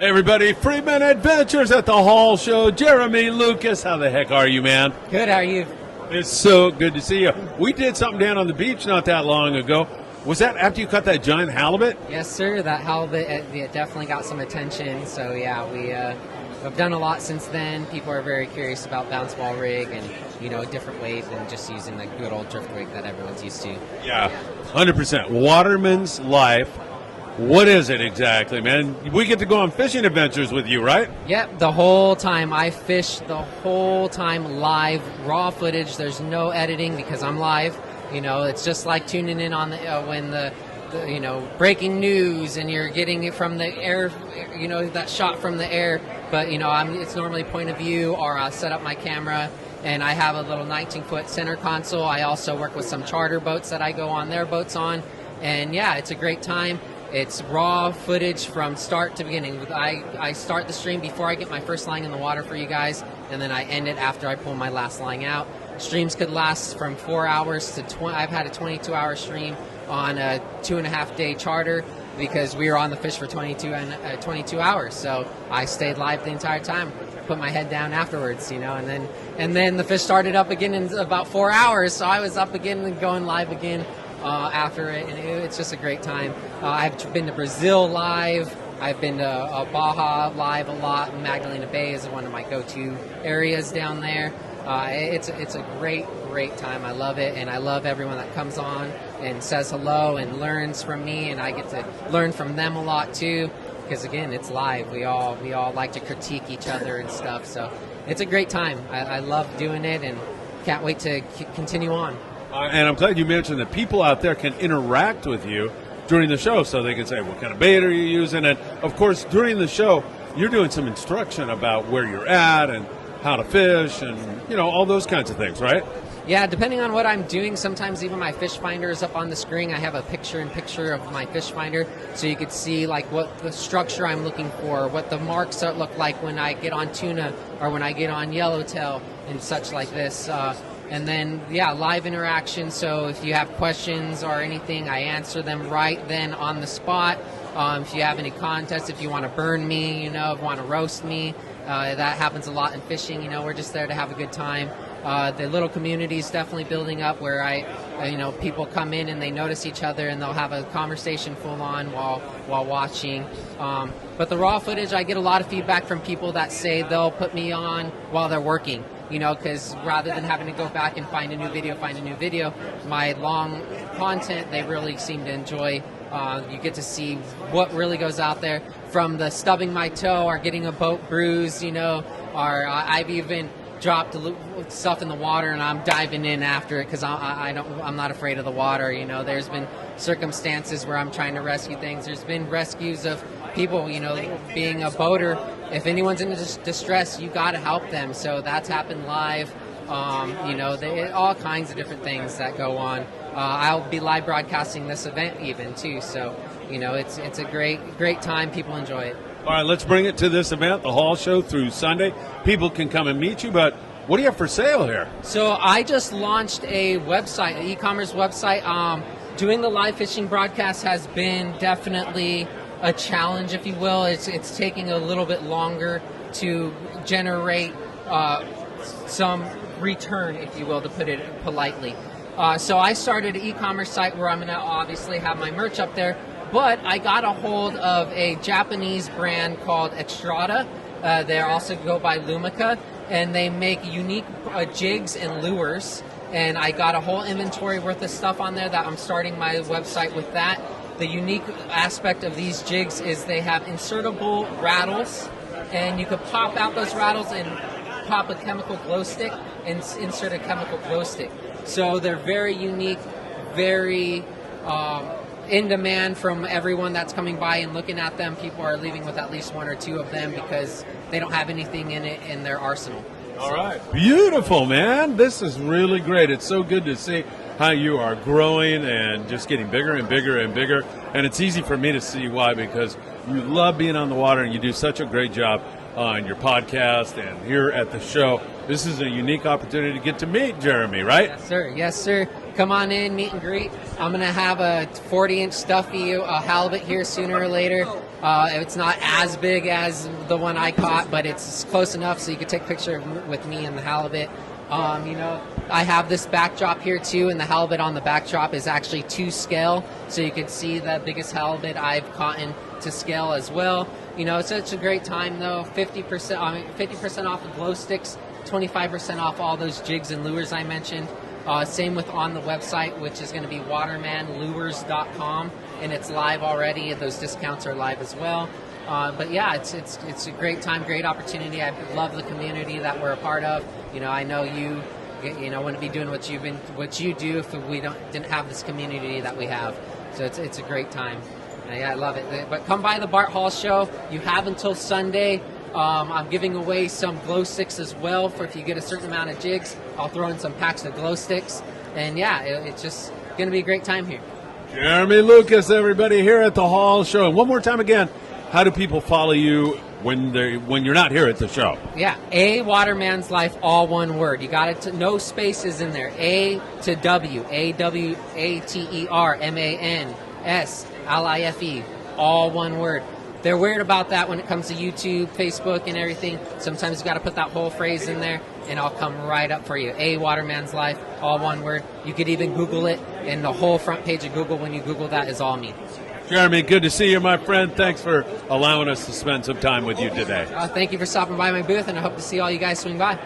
Hey everybody, Freeman Adventures at the Hall Show. Jeremy Lucas, how the heck are you, man? Good, how are you? It's so good to see you. We did something down on the beach not that long ago. Was that after you caught that giant halibut? Yes, sir. That halibut it definitely got some attention. So, yeah, we've done a lot since then. People are very curious about bounce ball rig and, different weight than just using the good old drift rig that everyone's used to. Yeah, 100%. Waterman's life. What is it exactly, man? We get to go on fishing adventures with you, right? Yep, the whole time. I fish the whole time live, raw footage. There's no editing because I'm live. It's just like tuning in on the when the breaking news and you're getting it from the air, that shot from the air. But, it's normally point of view, or I'll set up my camera and I have a little 19-foot center console. I also work with some charter boats that I go on their boats on. And, yeah, it's a great time. It's raw footage from start to beginning. I start the stream before I get my first line in the water for you guys, and then I end it after I pull my last line out. Streams could last from 4 hours to 20. I've had a 22-hour stream on a 2.5-day charter because we were on the fish for 22 hours. So I stayed live the entire time, put my head down afterwards, and then the fish started up again in about 4 hours. So I was up again and going live again. After it, and it's just a great time. I've been to Brazil live. I've been to Baja live a lot. Magdalena Bay is one of my go-to areas down there. It's a great time. I love it, and I love everyone that comes on and says hello and learns from me, and I get to learn from them a lot too. Because again, it's live. We all like to critique each other and stuff. So it's a great time. I love doing it, and can't wait to continue on. And I'm glad you mentioned that people out there can interact with you during the show, so they can say, what kind of bait are you using? And, of course, during the show, you're doing some instruction about where you're at and how to fish and, all those kinds of things, right? Yeah, depending on what I'm doing, sometimes even my fish finder is up on the screen. I have a picture-in-picture of my fish finder, so you could see like what the structure I'm looking for, what the marks look like when I get on tuna or when I get on yellowtail and such like this. And then, live interaction. So if you have questions or anything, I answer them right then on the spot. If you have any contests, if you want to burn me, if you want to roast me, that happens a lot in fishing. We're just there to have a good time. The little community is definitely building up where people come in and they notice each other and they'll have a conversation full on while watching. But the raw footage, I get a lot of feedback from people that say they'll put me on while they're working. Because rather than having to go back and find a new video, my long content, they really seem to enjoy. You get to see what really goes out there, from the stubbing my toe or getting a boat bruise, or I've even dropped stuff in the water and I'm diving in after it because I'm not afraid of the water. There's been circumstances where I'm trying to rescue things. There's been rescues of people, being a boater. If anyone's in distress, you got to help them. So that's happened live. All kinds of different things that go on. I'll be live broadcasting this event even too. So, it's a great time. People enjoy it. All right, let's bring it to this event, the Hall Show, through Sunday. People can come and meet you, but what do you have for sale here? So I just launched a website, an e-commerce website. Doing the live fishing broadcast has been definitely a challenge, if you will. It's taking a little bit longer to generate some return, if you will, to put it politely. So I started an e-commerce site where I'm going to obviously have my merch up there, but I got a hold of a Japanese brand called Extrada. They also go by Lumica, and they make unique jigs and lures. And I got a whole inventory worth of stuff on there that I'm starting my website with that. The unique aspect of these jigs is they have insertable rattles, and you could pop out those rattles and pop a chemical glow stick and insert a chemical glow stick. So they're very unique, very in demand from everyone that's coming by and looking at them. People are leaving with at least one or two of them because they don't have anything in it in their arsenal. All right. Beautiful, man. This is really great. It's so good to see how you are growing and just getting bigger and bigger and bigger. And it's easy for me to see why, because you love being on the water and you do such a great job on your podcast and here at the show. This is a unique opportunity to get to meet Jeremy, right? Yes, sir. Yes, sir. Come on in, meet and greet. I'm going to have a 40-inch stuffy halibut here sooner or later. It's not as big as the one I caught, but it's close enough so you could take a picture with me and the halibut. I have this backdrop here too, and the halibut on the backdrop is actually to scale, so you can see the biggest halibut I've caught in to scale as well. It's such a great time though. 50% off the glow sticks, 25% off all those jigs and lures I mentioned. Same with on the website, which is going to be watermanlures.com, and it's live already. Those discounts are live as well. But yeah, it's a great time, great opportunity. I love the community that we're a part of. I know you wouldn't be doing what you do if we didn't have this community that we have. So it's a great time. Yeah, I love it. But come by the Bart Hall show. You have until Sunday. I'm giving away some glow sticks as well for if you get a certain amount of jigs. I'll throw in some packs of glow sticks. And yeah, it's just going to be a great time here. Jeremy Lucas, everybody, here at the Hall show. And one more time again, how do people follow you when you're not here at the show? Yeah, A Waterman's Life, all one word. You got it. No spaces in there. A to W, AWATERMANSLIFE, all one word. They're weird about that when it comes to YouTube, Facebook, and everything. Sometimes you got to put that whole phrase in there, and I'll come right up for you. A Waterman's Life, all one word. You could even Google it, and the whole front page of Google, when you Google that, is all me. Jeremy, good to see you, my friend. Thanks for allowing us to spend some time with you today. Thank you for stopping by my booth, and I hope to see all you guys swing by.